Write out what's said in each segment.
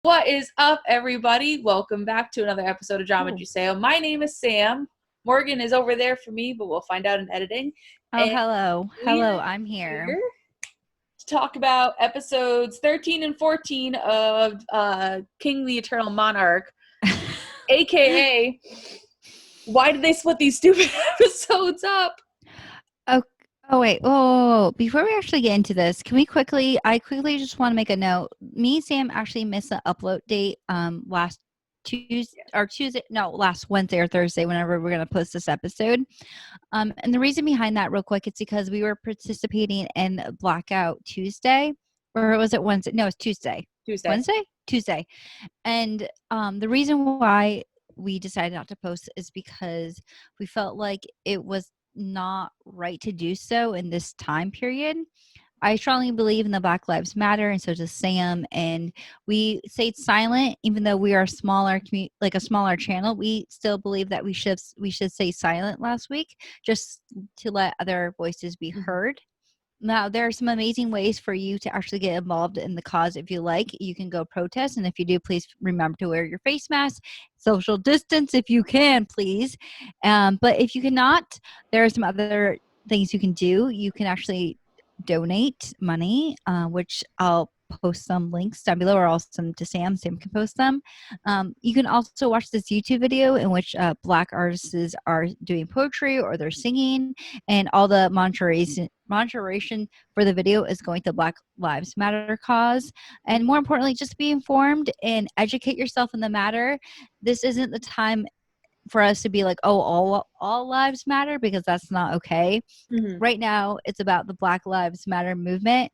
What is up, everybody? Welcome back to another episode of Drama Juseyo. My name is Sam. Morgan is over there for me, but we'll find out in editing. Oh, hello. Hello, I'm here. To talk about episodes 13 and 14 of King Eternal Monarch, a.k.a. why did they split these stupid episodes up? Oh, wait. Oh, before we actually get into this, I quickly just want to make a note. Me and Sam actually missed the upload date last Wednesday or Thursday, whenever we're going to post this episode. And the reason behind that real quick, it's because we were participating in Blackout Tuesday. Or was it Wednesday? No, it's Tuesday. Wednesday? Tuesday. And the reason why we decided not to post is because we felt like it was not right to do so in this time period. I strongly believe in the Black Lives Matter, and so does Sam. And we stayed silent, even though we are a smaller channel. We still believe that we should stay silent last week, just to let other voices be heard. Now, there are some amazing ways for you to actually get involved in the cause. If you like, you can go protest. And if you do, please remember to wear your face mask, social distance if you can, please. But if you cannot, there are some other things you can do. You can actually donate money, which I'll post some links down below, or I'll send them to Sam. Sam can post them. You can also watch this YouTube video in which Black artists are doing poetry or they're singing, and all the moderation for the video is going to Black Lives Matter cause. And more importantly, just be informed and educate yourself in the matter. This isn't the time for us to be like, oh, all lives matter, because that's not okay. Right now, it's about the Black Lives Matter movement.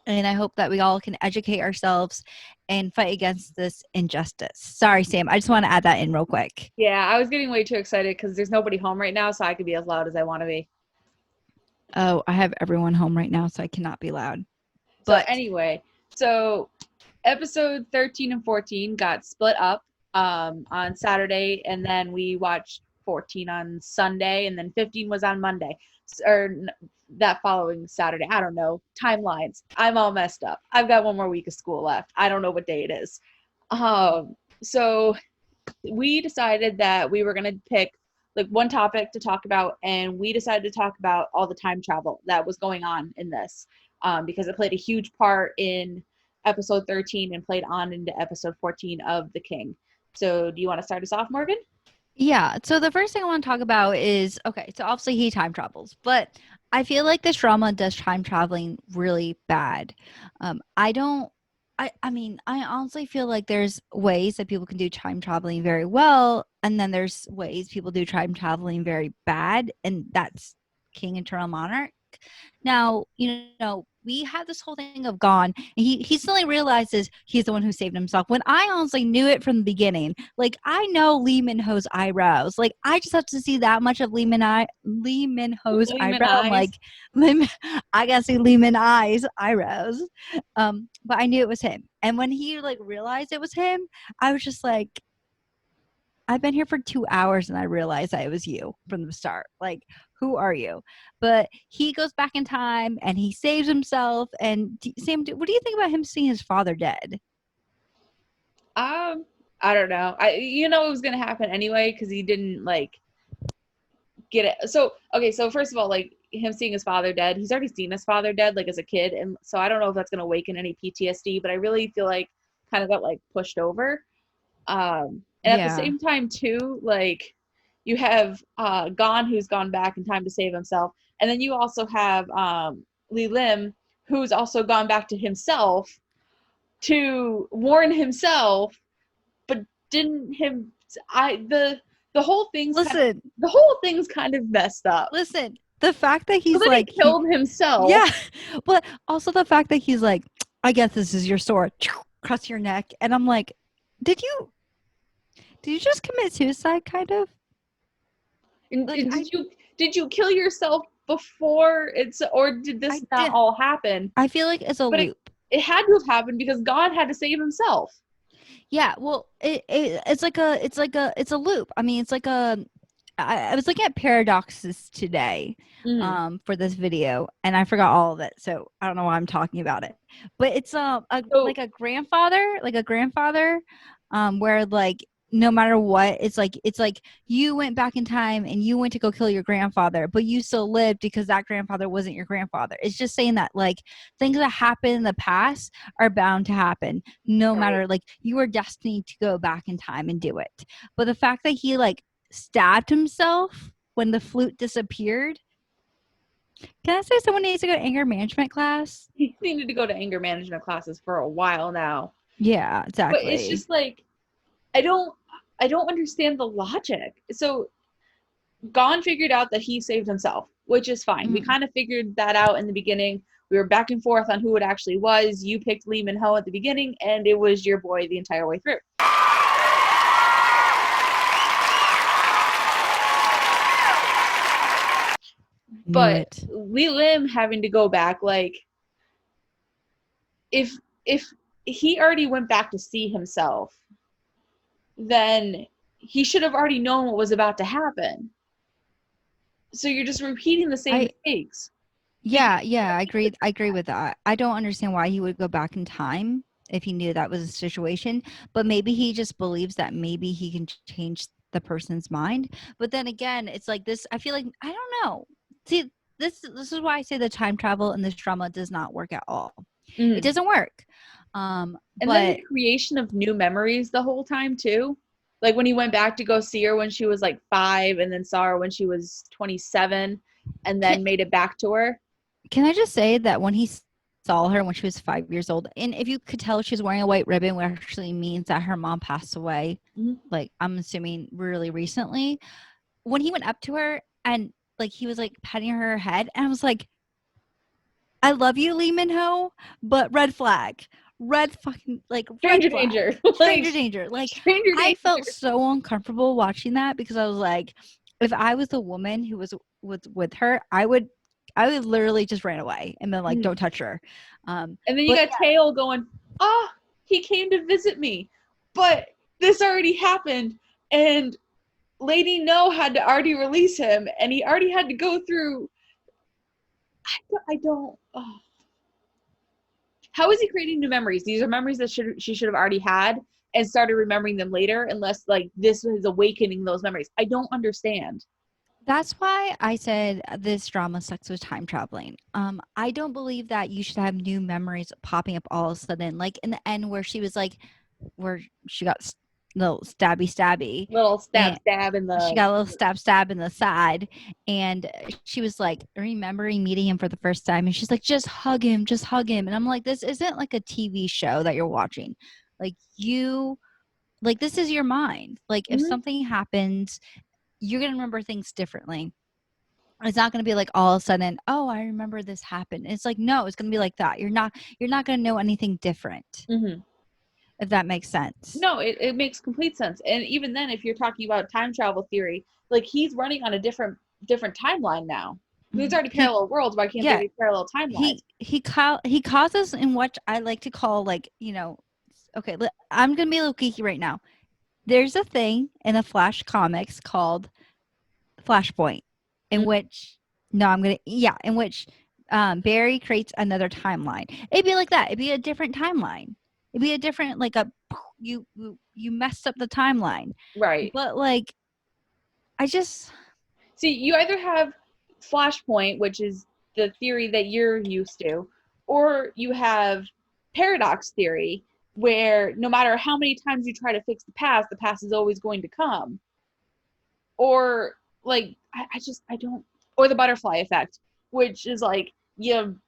And I hope that we all can educate ourselves and fight against this injustice. Sorry, Sam. I just want to add that in real quick. Yeah, I was getting way too excited because there's nobody home right now, so I could be as loud as I want to be. Oh, I have everyone home right now, so I cannot be loud. But anyway, so episode 13 and 14 got split up on Saturday, and then we watched 14 on Sunday, and then 15 was on Monday. Or that following Saturday. I don't know. Timelines. I'm all messed up. I've got one more week of school left. I don't know what day it is. So we decided that we were going to pick like one topic to talk about, and we decided to talk about all the time travel that was going on in this, because it played a huge part in episode 13 and played on into episode 14 of The King. So do you want to start us off, Morgan? Yeah, so the first thing I want to talk about is, okay, so obviously he time travels, but I feel like this drama does time traveling really bad. I mean, I honestly feel like there's ways that people can do time traveling very well, and then there's ways people do time traveling very bad, and that's King Eternal Monarch. Now, we had this whole thing of Gon, and he suddenly realizes he's the one who saved himself, when I honestly knew it from the beginning. Like, I know Lee Min-ho's eyebrows. Like, I just have to see that much of Lee Min-ho's eyebrow. I'm like, I gotta see Lee Min-I's eyebrows. But I knew it was him. And when he realized it was him, I was just like, I've been here for 2 hours and I realized that it was you from the start. Like, who are you? But he goes back in time and he saves himself. And Sam, what do you think about him seeing his father dead? I don't know. It was gonna happen anyway because he didn't get it. So first of all, him seeing his father dead, he's already seen his father dead as a kid, and so I don't know if that's gonna awaken any PTSD. But I really feel like kind of got pushed over. And at the same time too, you have Gon, who's gone back in time to save himself, and then you also have Lee Lim, who's also gone back to himself to warn himself, but didn't him. The whole thing's kind of messed up. Listen, the fact that he's he killed himself. Yeah, but also the fact that he's like, I guess this is your sword, across your neck, and I'm like, did you just commit suicide, kind of? Did you kill yourself before or did this not all happen? I feel like it's a loop. It had to have happened because God had to save himself. Yeah, well, it's a loop. I mean, it's like a I was looking at paradoxes today for this video, and I forgot all of it, so I don't know why I'm talking about it. But it's like a grandfather, where like no matter what, it's like you went back in time and you went to go kill your grandfather, but you still lived because that grandfather wasn't your grandfather. It's just saying that like things that happen in the past are bound to happen, no matter, like you are destined to go back in time and do it. But the fact that he like stabbed himself when the flute disappeared. Can I say someone needs to go to anger management class? He needed to go to anger management classes for a while now. Yeah, exactly. But it's just like I don't understand the logic. So Gon figured out that he saved himself, which is fine. We kind of figured that out in the beginning. We were back and forth on who it actually was. You picked Lee Min-ho at the beginning, and it was your boy the entire way through. But Lee Lim having to go back, like, if he already went back to see himself, then he should have already known what was about to happen. So you're just repeating the same mistakes. Yeah, I agree with that. I don't understand why he would go back in time if he knew that was a situation, but maybe he just believes that maybe he can change the person's mind. But then again, it's like this, I feel like, I don't know. See, this is why I say the time travel in this drama does not work at all. It doesn't work. And then the creation of new memories the whole time too. Like when he went back to go see her when she was like 5 and then saw her when she was 27 and then made it back to her. Can I just say that when he saw her when she was 5 years old, and if you could tell she was wearing a white ribbon, which actually means that her mom passed away, like I'm assuming really recently, when he went up to her and like he was like petting her head, and I was like, I love you, Lee Min-ho, but red flag. Red fucking like stranger danger. Stranger danger. Like stranger danger. I felt so uncomfortable watching that because I was like, if I was the woman who was with her, I would literally just ran away and been like, don't touch her. And then you got Tail going, he came to visit me, but this already happened, and Lady No had to already release him, and he already had to go through. I don't. How is he creating new memories? These are memories that she should have already had and started remembering them later, unless like this is awakening those memories. I don't understand. That's why I said this drama sucks with time traveling. I don't believe that you should have new memories popping up all of a sudden, like in the end where she was like, where she got little stabby, little stab in the. She got a little stab in the side, and she was like remembering meeting him for the first time, and she's like, just hug him, and I'm like, this isn't like a TV show that you're watching, like this is your mind. Like if something happens, you're going to remember things differently. It's not going to be like all of a sudden, oh, I remember this happened. It's like, no, it's going to be like that. You're not going to know anything different. If that makes sense. No, it makes complete sense. And even then, if you're talking about time travel theory, like he's running on a different timeline now. There's already parallel worlds. Why can't there be parallel timelines? He causes in what I like to call, like, okay, I'm going to be a little geeky right now. There's a thing in the Flash comics called Flashpoint, in which Barry creates another timeline. It'd be like that. It'd be a different timeline. It'd be a different, like you messed up the timeline, right? But like, I just see, you either have Flashpoint, which is the theory that you're used to, or you have paradox theory, where no matter how many times you try to fix the past is always going to come. Or like I don't, or the butterfly effect, which is like you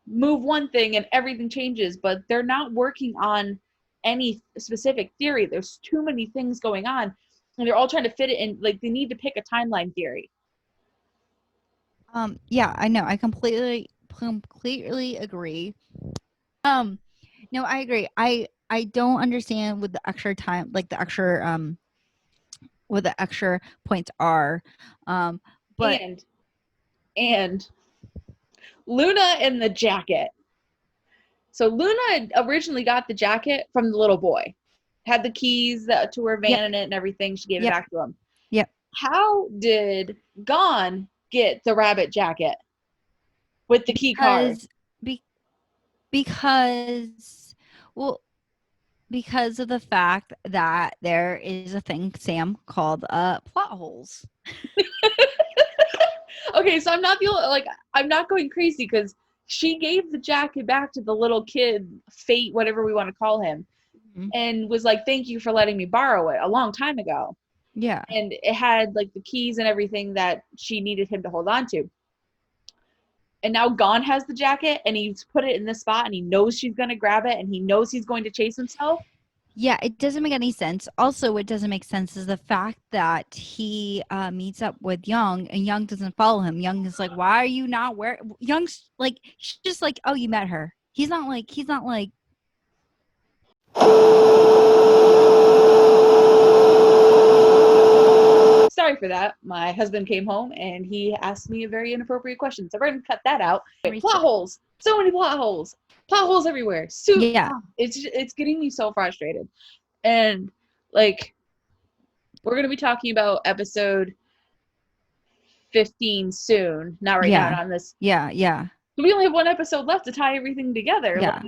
move one thing and everything changes, but they're not working on any specific theory. There's too many things going on, and they're all trying to fit it in. Like they need to pick a timeline theory. Yeah, I know. I completely agree. No, I agree. I don't understand what the extra time, like the extra what the extra points are. But and Luna in the jacket. So Luna originally got the jacket from the little boy. Had the keys to her van in it and everything. She gave it back to him. Yep. how did Gon get the rabbit jacket with the key card? Because well, because of the fact that there is a thing, Sam, called plot holes. Okay, so I'm not going crazy because she gave the jacket back to the little kid, Fate, whatever we want to call him, and was like, "Thank you for letting me borrow it," a long time ago. Yeah. And it had like the keys and everything that she needed him to hold on to. And now Gon has the jacket and he's put it in this spot and he knows she's going to grab it and he knows he's going to chase himself. Yeah, it doesn't make any sense. Also, what doesn't make sense is the fact that he meets up with Young and Young doesn't follow him. Young is like, "Why are you not where?" Young's like, she's just like, "Oh, you met her." He's not like. Sorry for that. My husband came home and he asked me a very inappropriate question. So we're going to cut that out. Plot holes. So many plot holes. Plot holes everywhere. Yeah. It's getting me so frustrated. And like, we're going to be talking about episode 15 soon. Not right now on this. Yeah. So we only have one episode left to tie everything together. Yeah.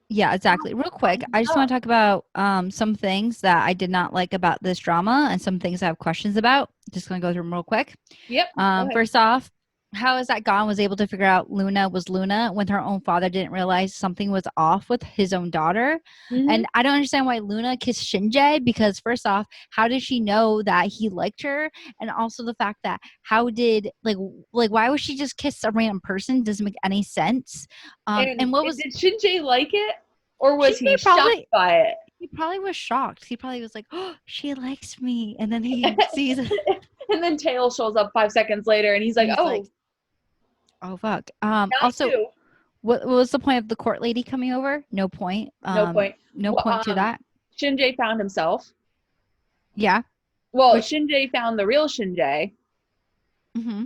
Yeah, exactly. Real quick, I just want to talk about some things that I did not like about this drama and some things I have questions about. Just going to go through them real quick. Yep. First off, how is that Gon was able to figure out Luna was Luna when her own father didn't realize something was off with his own daughter? Mm-hmm. And I don't understand why Luna kissed Shinji, because first off, how did she know that he liked her? And also the fact that how did like why would she just kiss a random person? Doesn't make any sense. And what was, did Shinji like it, or was he shocked by it? He probably was shocked. He probably was like, "Oh, she likes me," and then he sees it. And then Tail shows up 5 seconds later, and he's like, "Oh fuck." Also, what was the point of the court lady coming over? No point. No point to that. Shinji found himself. Yeah. Well, Shinji found the real Shinji. Mm-hmm.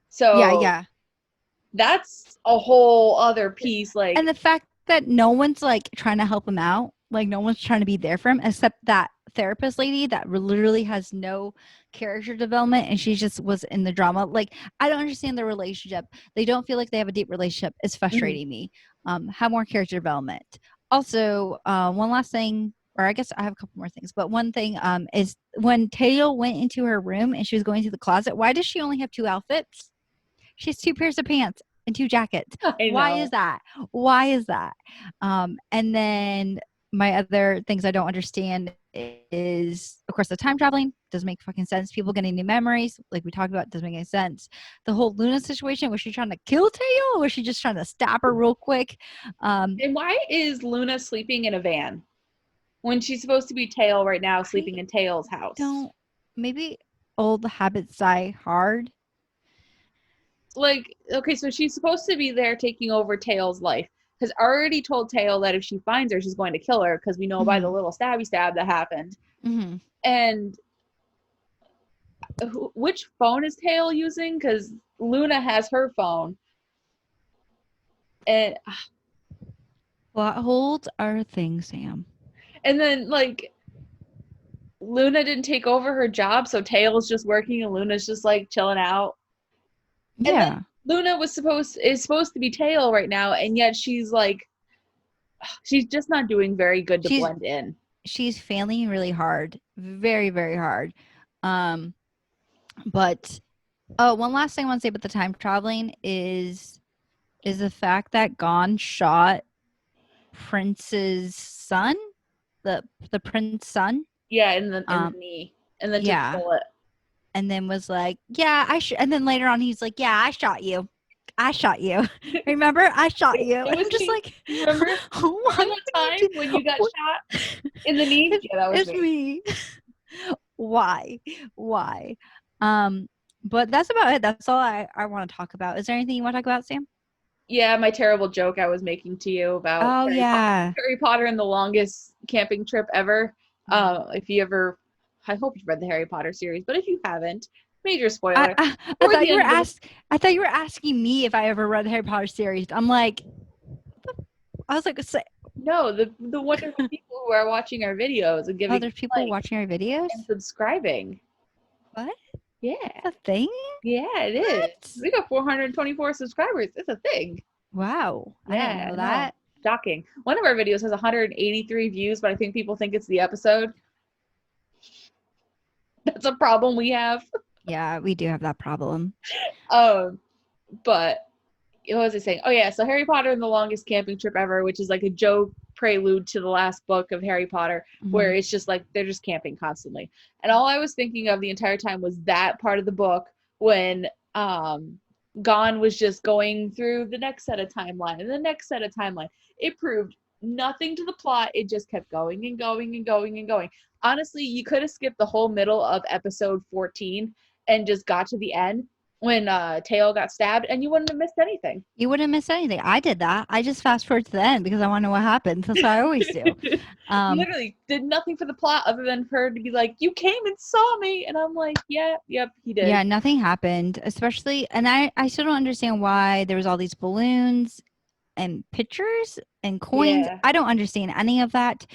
So yeah. That's a whole other piece. Like, and the fact that no one's like trying to help him out, like no one's trying to be there for him, except that therapist lady that literally has no character development, and she just was in the drama. Like, I don't understand the relationship. They don't feel like they have a deep relationship. It's frustrating me. Have more character development. Also, one last thing, or I guess I have a couple more things, but one thing is when Tail went into her room and she was going to the closet, why does she only have 2 outfits? She has 2 pairs of pants and 2 jackets. Why is that? And then my other things I don't understand is, of course, the time traveling doesn't make fucking sense. People getting new memories, like we talked about, doesn't make any sense. The whole Luna situation, was she trying to kill Tail, or was she just trying to stab her real quick? And why is Luna sleeping in a van when she's supposed to be Tail right now, sleeping in Tail's house? Maybe old habits die hard. Like, okay, so she's supposed to be there taking over Tail's life. Has already told Tail that if she finds her, she's going to kill her, because we know by the little stabby stab that happened. Mm-hmm. And which phone is Tail using? Because Luna has her phone. And plot holes are a thing, Sam. And then, like, Luna didn't take over her job, so Tail's just working and Luna's just like chilling out. Yeah. And then Luna is supposed to be Tail right now, and yet she's just not doing very good to blend in. She's failing really hard, very, very hard. But one last thing I want to say about the time traveling is the fact that Gon shot Prince's son, the prince's son. Yeah, in the knee, and then took a bullet. And then was like, yeah, and then later on he's like, yeah, I shot you. Remember? I shot you. It was I'm just me. like, remember the time when you got shot in the knee? Yeah, that was me. Why? But that's about it. That's all I want to talk about. Is there anything you want to talk about, Sam? Yeah, my terrible joke I was making to you about Harry Potter and the longest camping trip ever. If you ever, I hope you've read the Harry Potter series, but if you haven't, major spoiler. I thought you were asking me if I ever read the Harry Potter series. I'm like, I was like, no, the wonderful people who are watching our videos and giving. There's people watching our videos and subscribing. What? Yeah. A thing? Yeah, it is. We got 424 subscribers. It's a thing. Wow. I didn't know that. Shocking. One of our videos has 183 views, but I think people think it's the episode. That's a problem we have. Yeah, we do have that problem. But what was I saying? Oh yeah, so Harry Potter and the Longest Camping Trip Ever, which is like a joke prelude to the last book of Harry Potter, where it's just like they're just camping constantly. And all I was thinking of the entire time was that part of the book when Gon was just going through the next set of timeline and the next set of timeline. It proved nothing to the plot. It just kept going and going and going and going. Honestly, you could have skipped the whole middle of episode 14 and just got to the end when Teo got stabbed, and you wouldn't have missed anything. You wouldn't miss anything. I did that. I just fast forward to the end because I want to know what happens. That's what I always do. Literally did nothing for the plot other than for her to be like, you came and saw me. And I'm like, yeah, yep, he did. Yeah, nothing happened, especially, and I still don't understand why there was all these balloons and pictures and coins. Yeah. I don't understand any of that.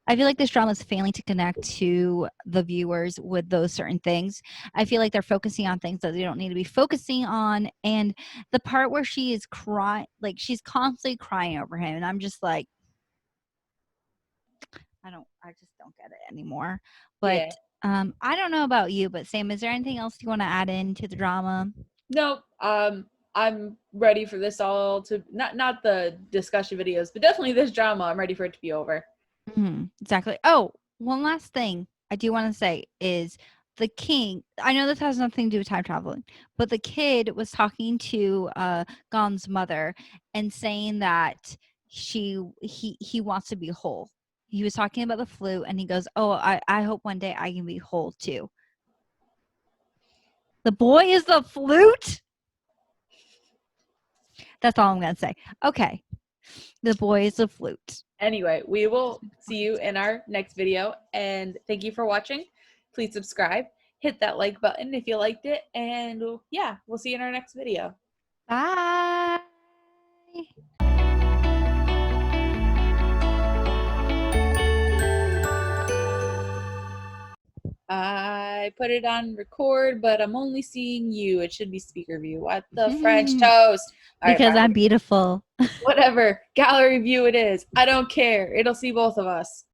I feel like this drama is failing to connect to the viewers with those certain things. I feel like they're focusing on things that they don't need to be focusing on. And the part where she is crying, like she's constantly crying over him. And I'm just like, I just don't get it anymore. But I don't know about you, but Sam, is there anything else you want to add into the drama? No, I'm ready for this all to, not the discussion videos, but definitely this drama. I'm ready for it to be over. Exactly. Oh, one last thing I do want to say is the king. I know this has nothing to do with time traveling, but the kid was talking to Gon's mother and saying that he wants to be whole. He was talking about the flute, and he goes, "Oh, I hope one day I can be whole too." The boy is the flute. That's all I'm gonna say. Okay, the boy is the flute. Anyway, we will see you in our next video, and thank you for watching. Please subscribe, hit that like button if you liked it, and yeah, we'll see you in our next video. Bye. I put it on record, but I'm only seeing you. It should be speaker view. What the French toast? All because right, I'm beautiful. Whatever. Gallery view it is. I don't care. It'll see both of us.